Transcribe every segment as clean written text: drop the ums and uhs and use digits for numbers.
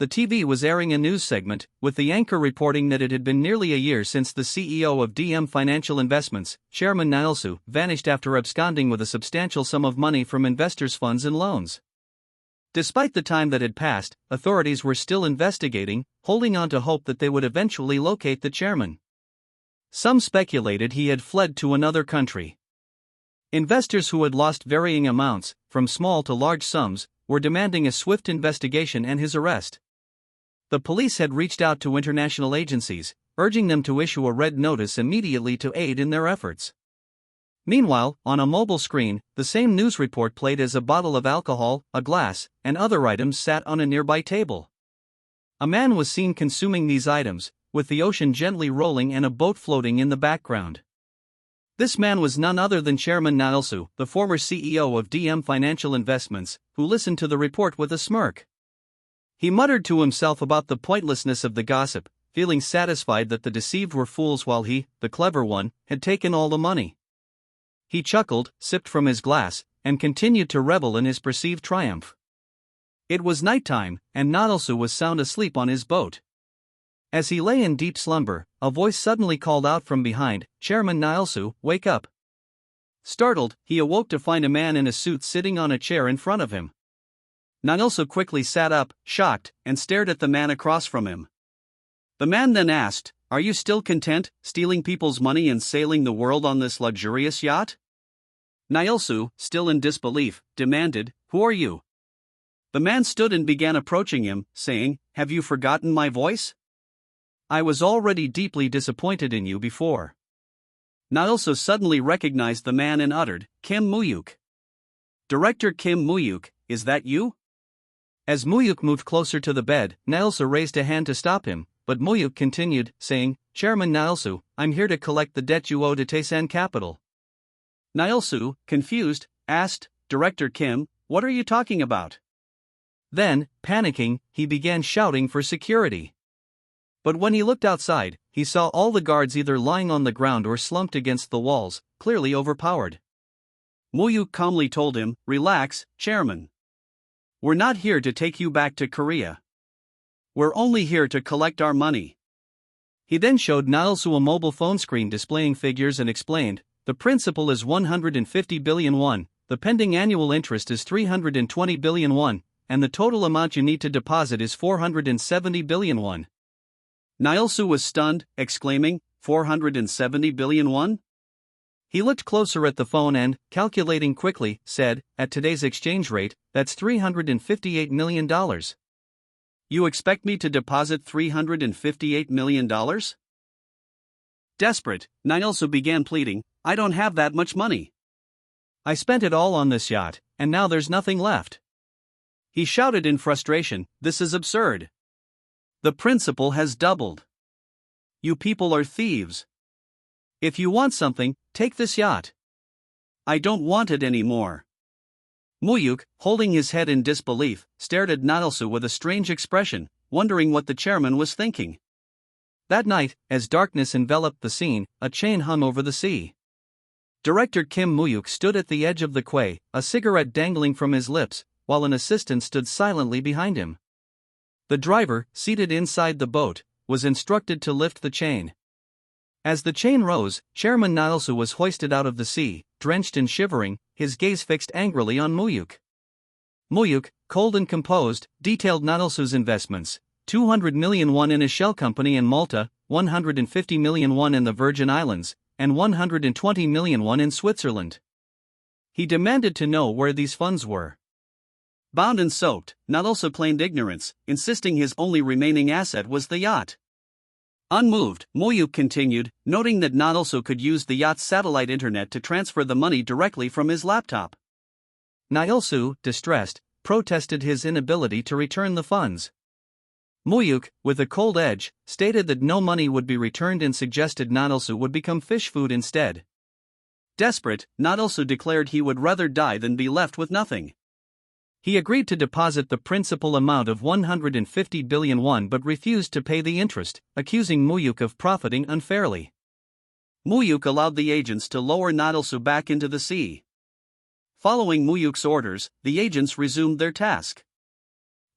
the TV was airing a news segment, with the anchor reporting that it had been nearly a year since the CEO of DM Financial Investments, Chairman Nilsu, vanished after absconding with a substantial sum of money from investors' funds and loans. Despite the time that had passed, authorities were still investigating, holding on to hope that they would eventually locate the chairman. Some speculated he had fled to another country. Investors who had lost varying amounts, from small to large sums, were demanding a swift investigation and his arrest. The police had reached out to international agencies, urging them to issue a red notice immediately to aid in their efforts. Meanwhile, on a mobile screen, the same news report played as a bottle of alcohol, a glass, and other items sat on a nearby table. A man was seen consuming these items, with the ocean gently rolling and a boat floating in the background. This man was none other than Chairman Nilsu, the former CEO of DM Financial Investments, who listened to the report with a smirk. He muttered to himself about the pointlessness of the gossip, feeling satisfied that the deceived were fools while he, the clever one, had taken all the money. He chuckled, sipped from his glass, and continued to revel in his perceived triumph. It was nighttime, and Nilsu was sound asleep on his boat. As he lay in deep slumber, a voice suddenly called out from behind, "Chairman Nilsu, wake up." Startled, he awoke to find a man in a suit sitting on a chair in front of him. Nilsu quickly sat up, shocked, and stared at the man across from him. The man then asked, "Are you still content, stealing people's money and sailing the world on this luxurious yacht?" Nilsu, still in disbelief, demanded, "Who are you?" The man stood and began approaching him, saying, "Have you forgotten my voice? I was already deeply disappointed in you before." Nilsu suddenly recognized the man and uttered, "Kim Muyuk. Director Kim Muyuk, is that you?" As Muyuk moved closer to the bed, Nilsu raised a hand to stop him, but Muyuk continued, saying, "Chairman Nilsu, I'm here to collect the debt you owe to Taesan Capital." Nilsu, confused, asked, "Director Kim, what are you talking about?" Then, panicking, he began shouting for security. But when he looked outside, he saw all the guards either lying on the ground or slumped against the walls, clearly overpowered. Muyuk calmly told him, "Relax, Chairman. We're not here to take you back to Korea. We're only here to collect our money." He then showed Nilsu a mobile phone screen displaying figures and explained, "The principal is 150 billion won, the pending annual interest is 320 billion won, and the total amount you need to deposit is 470 billion won. Nilsu was stunned, exclaiming, 470 billion won? He looked closer at the phone and, calculating quickly, said, "At today's exchange rate, that's $358 million. You expect me to deposit $358 million? Desperate, Nilsu began pleading, "I don't have that much money. I spent it all on this yacht, and now there's nothing left." He shouted in frustration, "This is absurd. The principal has doubled. You people are thieves. If you want something, take this yacht. I don't want it anymore." Muyuk, holding his head in disbelief, stared at Nilsu with a strange expression, wondering what the chairman was thinking. That night, as darkness enveloped the scene, a chain hung over the sea. Director Kim Muyuk stood at the edge of the quay, a cigarette dangling from his lips, while an assistant stood silently behind him. The driver, seated inside the boat, was instructed to lift the chain. As the chain rose, Chairman Nilsu was hoisted out of the sea, drenched and shivering, his gaze fixed angrily on Muyuk. Muyuk, cold and composed, detailed Nilsu's investments: 200 million won in a shell company in Malta, 150 million won in the Virgin Islands, and 120 million won in Switzerland. He demanded to know where these funds were. Bound and soaked, Nilsu claimed ignorance, insisting his only remaining asset was the yacht. Unmoved, Muyuk continued, noting that Nilsu could use the yacht's satellite internet to transfer the money directly from his laptop. Nilsu, distressed, protested his inability to return the funds. Muyuk, with a cold edge, stated that no money would be returned and suggested Nilsu would become fish food instead. Desperate, Nilsu declared he would rather die than be left with nothing. He agreed to deposit the principal amount of 150 billion won but refused to pay the interest, accusing Muyuk of profiting unfairly. Muyuk allowed the agents to lower Nilsu back into the sea. Following Muyuk's orders, the agents resumed their task.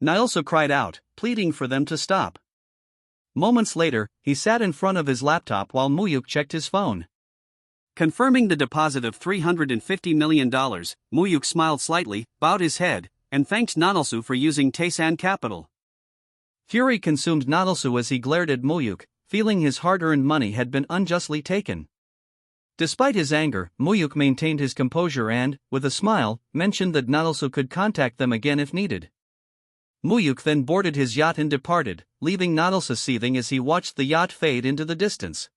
Nielsu cried out, pleading for them to stop. Moments later, he sat in front of his laptop while Muyuk checked his phone. Confirming the deposit of $350 million, Muyuk smiled slightly, bowed his head, and thanked Nielsu for using Taesan capital. Fury consumed Nielsu as he glared at Muyuk, feeling his hard-earned money had been unjustly taken. Despite his anger, Muyuk maintained his composure and, with a smile, mentioned that Nielsu could contact them again if needed. Muyuk then boarded his yacht and departed, leaving Nielsu seething as he watched the yacht fade into the distance.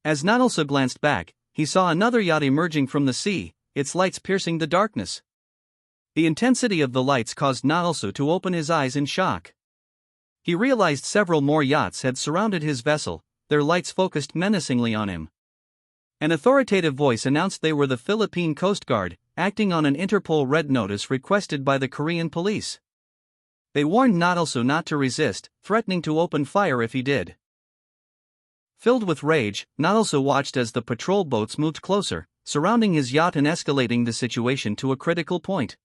As Nielsu glanced back, he saw another yacht emerging from the sea, its lights piercing the darkness. The intensity of the lights caused Nielsu to open his eyes in shock. He realized several more yachts had surrounded his vessel, their lights focused menacingly on him. An authoritative voice announced they were the Philippine Coast Guard, acting on an Interpol red notice requested by the Korean police. They warned Nielsu not to resist, threatening to open fire if he did. Filled with rage, Nielsu watched as the patrol boats moved closer, surrounding his yacht and escalating the situation to a critical point.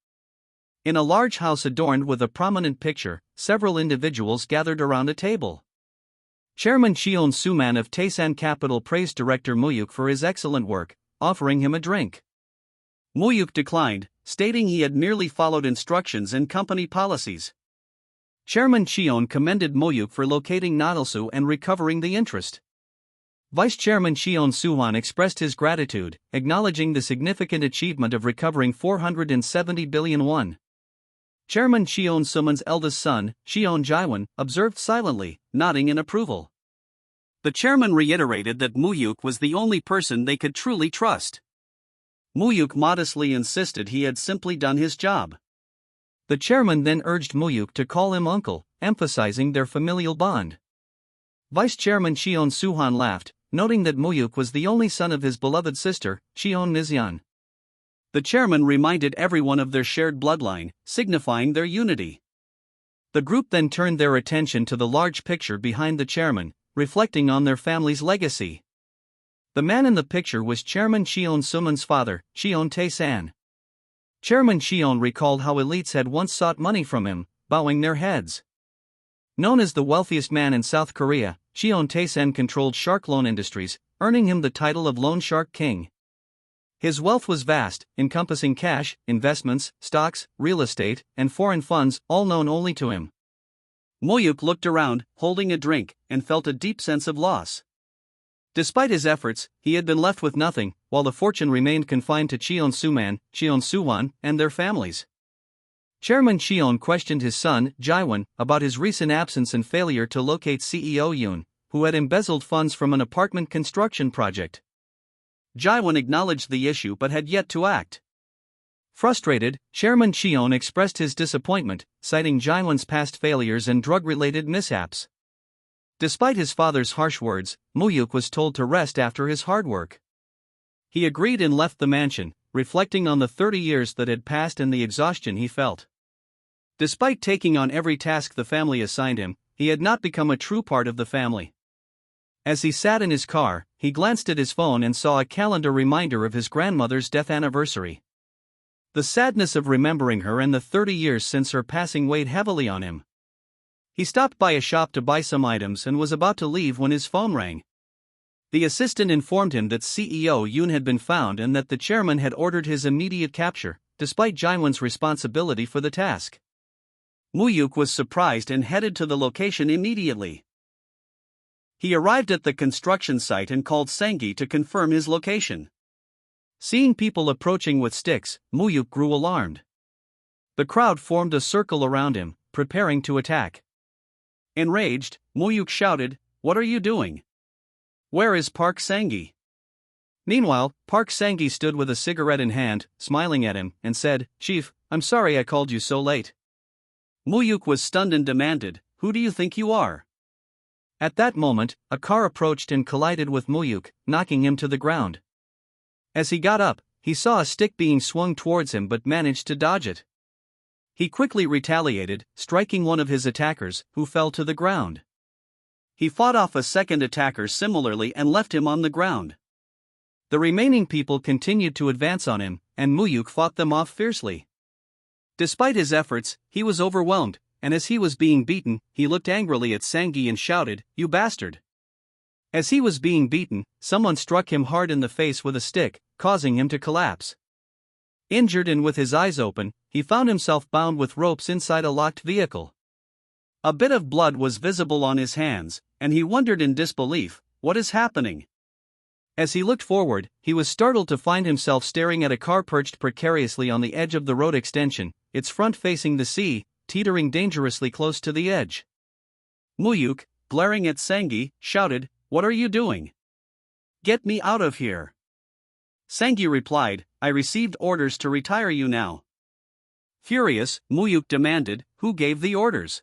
In a large house adorned with a prominent picture, several individuals gathered around a table. Chairman Cheon Suman of Taesan Capital praised Director Muyuk for his excellent work, offering him a drink. Muyuk declined, stating he had merely followed instructions and company policies. Chairman Cheon commended Muyuk for locating Nielsu and recovering the interest. Vice Chairman Cheon Suhan expressed his gratitude, acknowledging the significant achievement of recovering 470 billion won. Chairman Cheon Suman's eldest son, Cheon Jaiwon, observed silently, nodding in approval. The chairman reiterated that Muyuk was the only person they could truly trust. Muyuk modestly insisted he had simply done his job. The chairman then urged Muyuk to call him uncle, emphasizing their familial bond. Vice Chairman Cheon Suhan laughed, noting that Muyuk was the only son of his beloved sister, Cheon Nizyan. The chairman reminded everyone of their shared bloodline, signifying their unity. The group then turned their attention to the large picture behind the chairman, reflecting on their family's legacy. The man in the picture was Chairman Cheon Suman's father, Cheon Tae-san. Chairman Cheon recalled how elites had once sought money from him, bowing their heads. Known as the wealthiest man in South Korea, Cheon Tae-san controlled shark loan industries, earning him the title of Loan Shark King. His wealth was vast, encompassing cash, investments, stocks, real estate, and foreign funds, all known only to him. Muyuk looked around, holding a drink, and felt a deep sense of loss. Despite his efforts, he had been left with nothing, while the fortune remained confined to Cheon Suman, Cheon Suwon, and their families. Chairman Cheon questioned his son, Jaiwon, about his recent absence and failure to locate CEO Yoon, who had embezzled funds from an apartment construction project. Jaiwon acknowledged the issue but had yet to act. Frustrated, Chairman Cheon expressed his disappointment, citing Jaiwon's past failures and drug-related mishaps. Despite his father's harsh words, Muyuk was told to rest after his hard work. He agreed and left the mansion, reflecting on the 30 years that had passed and the exhaustion he felt. Despite taking on every task the family assigned him, he had not become a true part of the family. As he sat in his car, he glanced at his phone and saw a calendar reminder of his grandmother's death anniversary. The sadness of remembering her and the 30 years since her passing weighed heavily on him. He stopped by a shop to buy some items and was about to leave when his phone rang. The assistant informed him that CEO Yoon had been found and that the chairman had ordered his immediate capture, despite Jaiwon's responsibility for the task. Muyuk was surprised and headed to the location immediately. He arrived at the construction site and called Sengi to confirm his location. Seeing people approaching with sticks, Muyuk grew alarmed. The crowd formed a circle around him, preparing to attack. Enraged, Muyuk shouted, "What are you doing? Where is Park Sengi?" Meanwhile, Park Sengi stood with a cigarette in hand, smiling at him, and said, "Chief, I'm sorry I called you so late." Muyuk was stunned and demanded, "Who do you think you are?" At that moment, a car approached and collided with Muyuk, knocking him to the ground. As he got up, he saw a stick being swung towards him but managed to dodge it. He quickly retaliated, striking one of his attackers, who fell to the ground. He fought off a second attacker similarly and left him on the ground. The remaining people continued to advance on him, and Muyuk fought them off fiercely. Despite his efforts, he was overwhelmed, and as he was being beaten, he looked angrily at Sangi and shouted, "You bastard!" As he was being beaten, someone struck him hard in the face with a stick, causing him to collapse. Injured and with his eyes open, he found himself bound with ropes inside a locked vehicle. A bit of blood was visible on his hands, and he wondered in disbelief, "What is happening?" As he looked forward, he was startled to find himself staring at a car perched precariously on the edge of the road extension, its front facing the sea, teetering dangerously close to the edge. Muyuk, glaring at Sangi, shouted, "What are you doing? Get me out of here." Sangi replied, "I received orders to retire you now." Furious, Muyuk demanded, "Who gave the orders?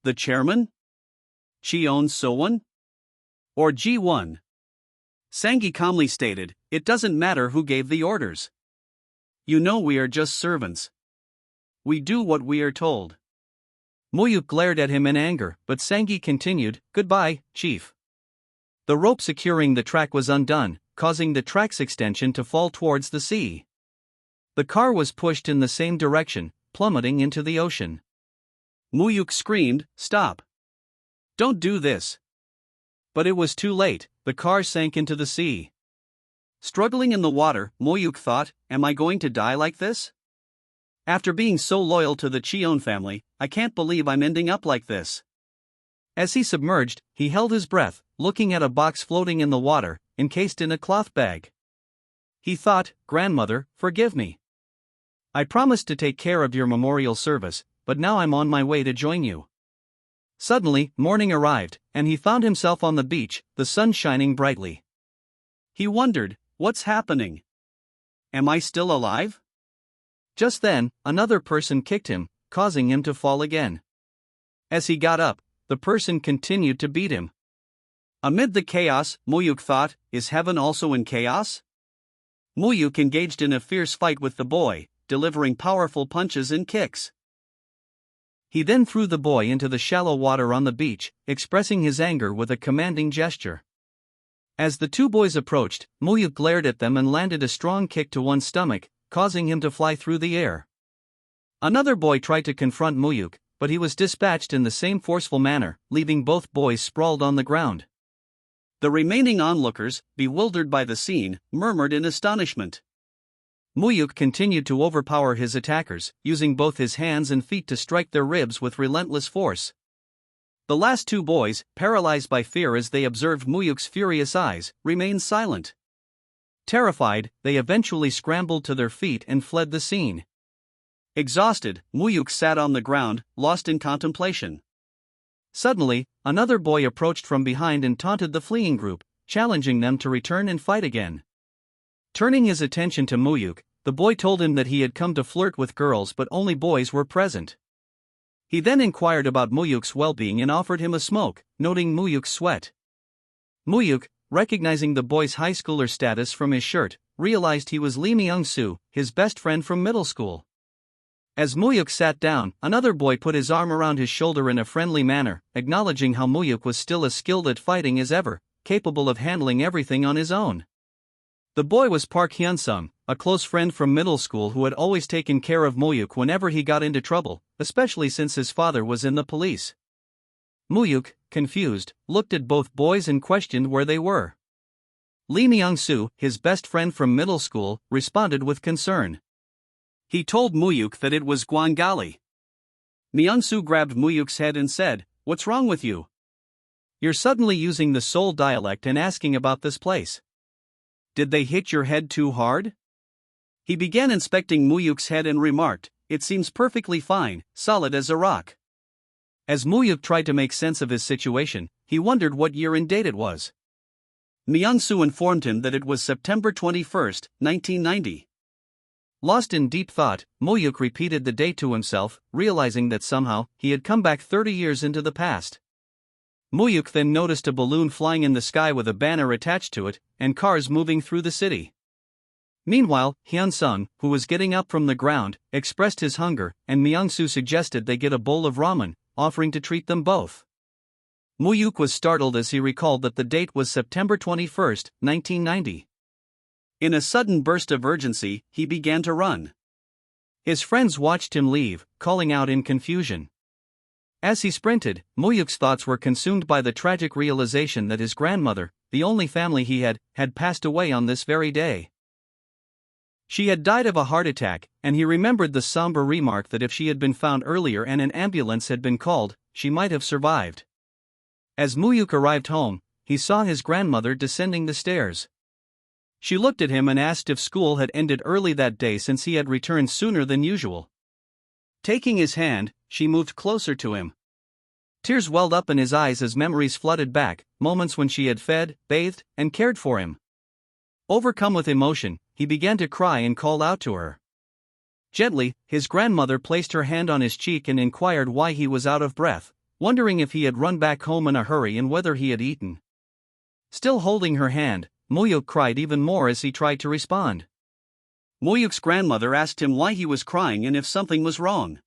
The chairman? Cheon So-won? Or Ji-won?" Sangi calmly stated, "It doesn't matter who gave the orders. You know we are just servants. We do what we are told." Muyuk glared at him in anger, but Sangi continued, "Goodbye, chief." The rope securing the track was undone, causing the track's extension to fall towards the sea. The car was pushed in the same direction, plummeting into the ocean. Muyuk screamed, "Stop! Don't do this!" But it was too late, the car sank into the sea. Struggling in the water, Muyuk thought, "Am I going to die like this? After being so loyal to the Cheon family, I can't believe I'm ending up like this." As he submerged, he held his breath, looking at a box floating in the water, encased in a cloth bag. He thought, "Grandmother, forgive me. I promised to take care of your memorial service, but now I'm on my way to join you." Suddenly, morning arrived, and he found himself on the beach, the sun shining brightly. He wondered, "What's happening? Am I still alive?" Just then, another person kicked him, causing him to fall again. As he got up, the person continued to beat him. Amid the chaos, Muyuk thought, "Is heaven also in chaos?" Muyuk engaged in a fierce fight with the boy, delivering powerful punches and kicks. He then threw the boy into the shallow water on the beach, expressing his anger with a commanding gesture. As the two boys approached, Muyuk glared at them and landed a strong kick to one's stomach, causing him to fly through the air. Another boy tried to confront Muyuk, but he was dispatched in the same forceful manner, leaving both boys sprawled on the ground. The remaining onlookers, bewildered by the scene, murmured in astonishment. Muyuk continued to overpower his attackers, using both his hands and feet to strike their ribs with relentless force. The last two boys, paralyzed by fear as they observed Muyuk's furious eyes, remained silent. Terrified, they eventually scrambled to their feet and fled the scene. Exhausted, Muyuk sat on the ground, lost in contemplation. Suddenly, another boy approached from behind and taunted the fleeing group, challenging them to return and fight again. Turning his attention to Muyuk, the boy told him that he had come to flirt with girls but only boys were present. He then inquired about Muyuk's well-being and offered him a smoke, noting Muyuk's sweat. Muyuk, recognizing the boy's high schooler status from his shirt, realized he was Lee Myung-soo, his best friend from middle school. As Muyuk sat down, another boy put his arm around his shoulder in a friendly manner, acknowledging how Muyuk was still as skilled at fighting as ever, capable of handling everything on his own. The boy was Park Hyun-sung, a close friend from middle school who had always taken care of Muyuk whenever he got into trouble, especially since his father was in the police. Muyuk, confused, looked at both boys and questioned where they were. Lee Myung-soo, his best friend from middle school, responded with concern. He told Muyuk that it was Gwangali. Myung-soo grabbed Muyuk's head and said, "What's wrong with you? You're suddenly using the Seoul dialect and asking about this place. Did they hit your head too hard?" He began inspecting Muyuk's head and remarked, "It seems perfectly fine, solid as a rock." As Muyuk tried to make sense of his situation, he wondered what year and date it was. Myung-soo informed him that it was September 21, 1990. Lost in deep thought, Muyuk repeated the date to himself, realizing that somehow, he had come back 30 years into the past. Muyuk then noticed a balloon flying in the sky with a banner attached to it, and cars moving through the city. Meanwhile, Hyun-sung, who was getting up from the ground, expressed his hunger, and Myung-soo suggested they get a bowl of ramen, offering to treat them both. Muyuk was startled as he recalled that the date was September 21, 1990. In a sudden burst of urgency, he began to run. His friends watched him leave, calling out in confusion. As he sprinted, Muyuk's thoughts were consumed by the tragic realization that his grandmother, the only family he had passed away on this very day. She had died of a heart attack, and he remembered the somber remark that if she had been found earlier and an ambulance had been called, she might have survived. As Muyuk arrived home, he saw his grandmother descending the stairs. She looked at him and asked if school had ended early that day since he had returned sooner than usual. Taking his hand, she moved closer to him. Tears welled up in his eyes as memories flooded back, moments when she had fed, bathed, and cared for him. Overcome with emotion, he began to cry and called out to her. Gently, his grandmother placed her hand on his cheek and inquired why he was out of breath, wondering if he had run back home in a hurry and whether he had eaten. Still holding her hand, Muyuk cried even more as he tried to respond. Muyuk's grandmother asked him why he was crying and if something was wrong.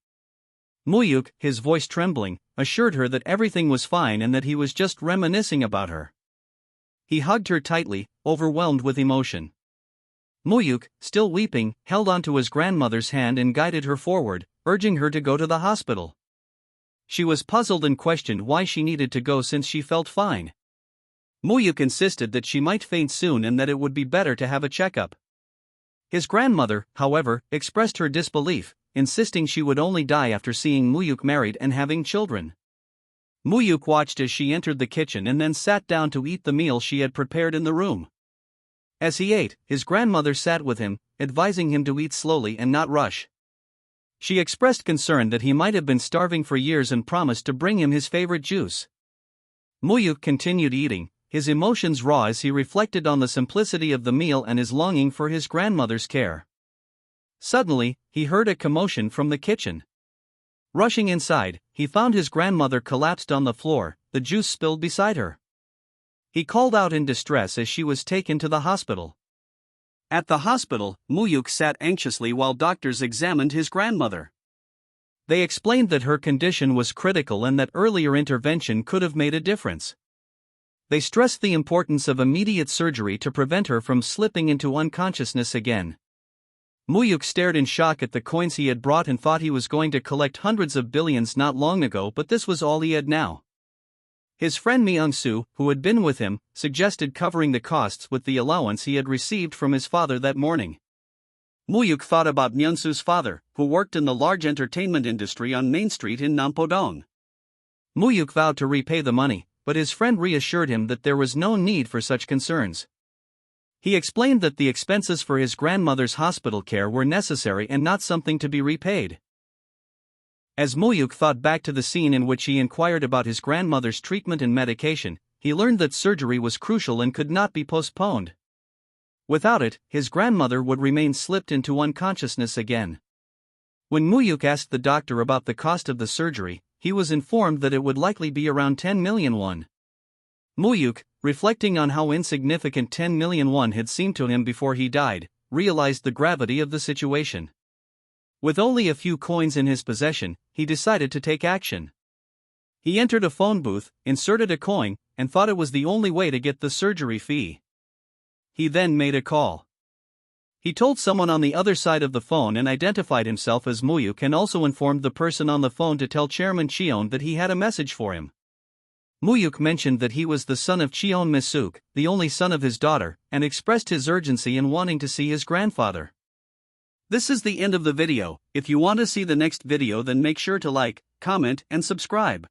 Muyuk, his voice trembling, assured her that everything was fine and that he was just reminiscing about her. He hugged her tightly, overwhelmed with emotion. Muyuk, still weeping, held onto his grandmother's hand and guided her forward, urging her to go to the hospital. She was puzzled and questioned why she needed to go since she felt fine. Muyuk insisted that she might faint soon and that it would be better to have a checkup. His grandmother, however, expressed her disbelief, insisting she would only die after seeing Muyuk married and having children. Muyuk watched as she entered the kitchen and then sat down to eat the meal she had prepared in the room. As he ate, his grandmother sat with him, advising him to eat slowly and not rush. She expressed concern that he might have been starving for years and promised to bring him his favorite juice. Muyuk continued eating, his emotions raw as he reflected on the simplicity of the meal and his longing for his grandmother's care. Suddenly, he heard a commotion from the kitchen. Rushing inside, he found his grandmother collapsed on the floor, the juice spilled beside her. He called out in distress as she was taken to the hospital. At the hospital, Muyuk sat anxiously while doctors examined his grandmother. They explained that her condition was critical and that earlier intervention could have made a difference. They stressed the importance of immediate surgery to prevent her from slipping into unconsciousness again. Muyuk stared in shock at the coins he had brought and thought he was going to collect hundreds of billions not long ago, but this was all he had now. His friend Myung-soo, who had been with him, suggested covering the costs with the allowance he had received from his father that morning. Muyuk thought about Myung-soo's father, who worked in the large entertainment industry on Main Street in Nampodong. Muyuk vowed to repay the money, but his friend reassured him that there was no need for such concerns. He explained that the expenses for his grandmother's hospital care were necessary and not something to be repaid. As Muyuk thought back to the scene in which he inquired about his grandmother's treatment and medication, he learned that surgery was crucial and could not be postponed. Without it, his grandmother would remain slipped into unconsciousness again. When Muyuk asked the doctor about the cost of the surgery, he was informed that it would likely be around 10 million won. Muyuk, reflecting on how insignificant 10 million won had seemed to him before he died, realized the gravity of the situation. With only a few coins in his possession, he decided to take action. He entered a phone booth, inserted a coin, and thought it was the only way to get the surgery fee. He then made a call. He told someone on the other side of the phone and identified himself as Muyuk and also informed the person on the phone to tell Chairman Cheon that he had a message for him. Muyuk mentioned that he was the son of Cheon Misuk, the only son of his daughter, and expressed his urgency in wanting to see his grandfather. This is the end of the video. If you want to see the next video, then make sure to like, comment, and subscribe.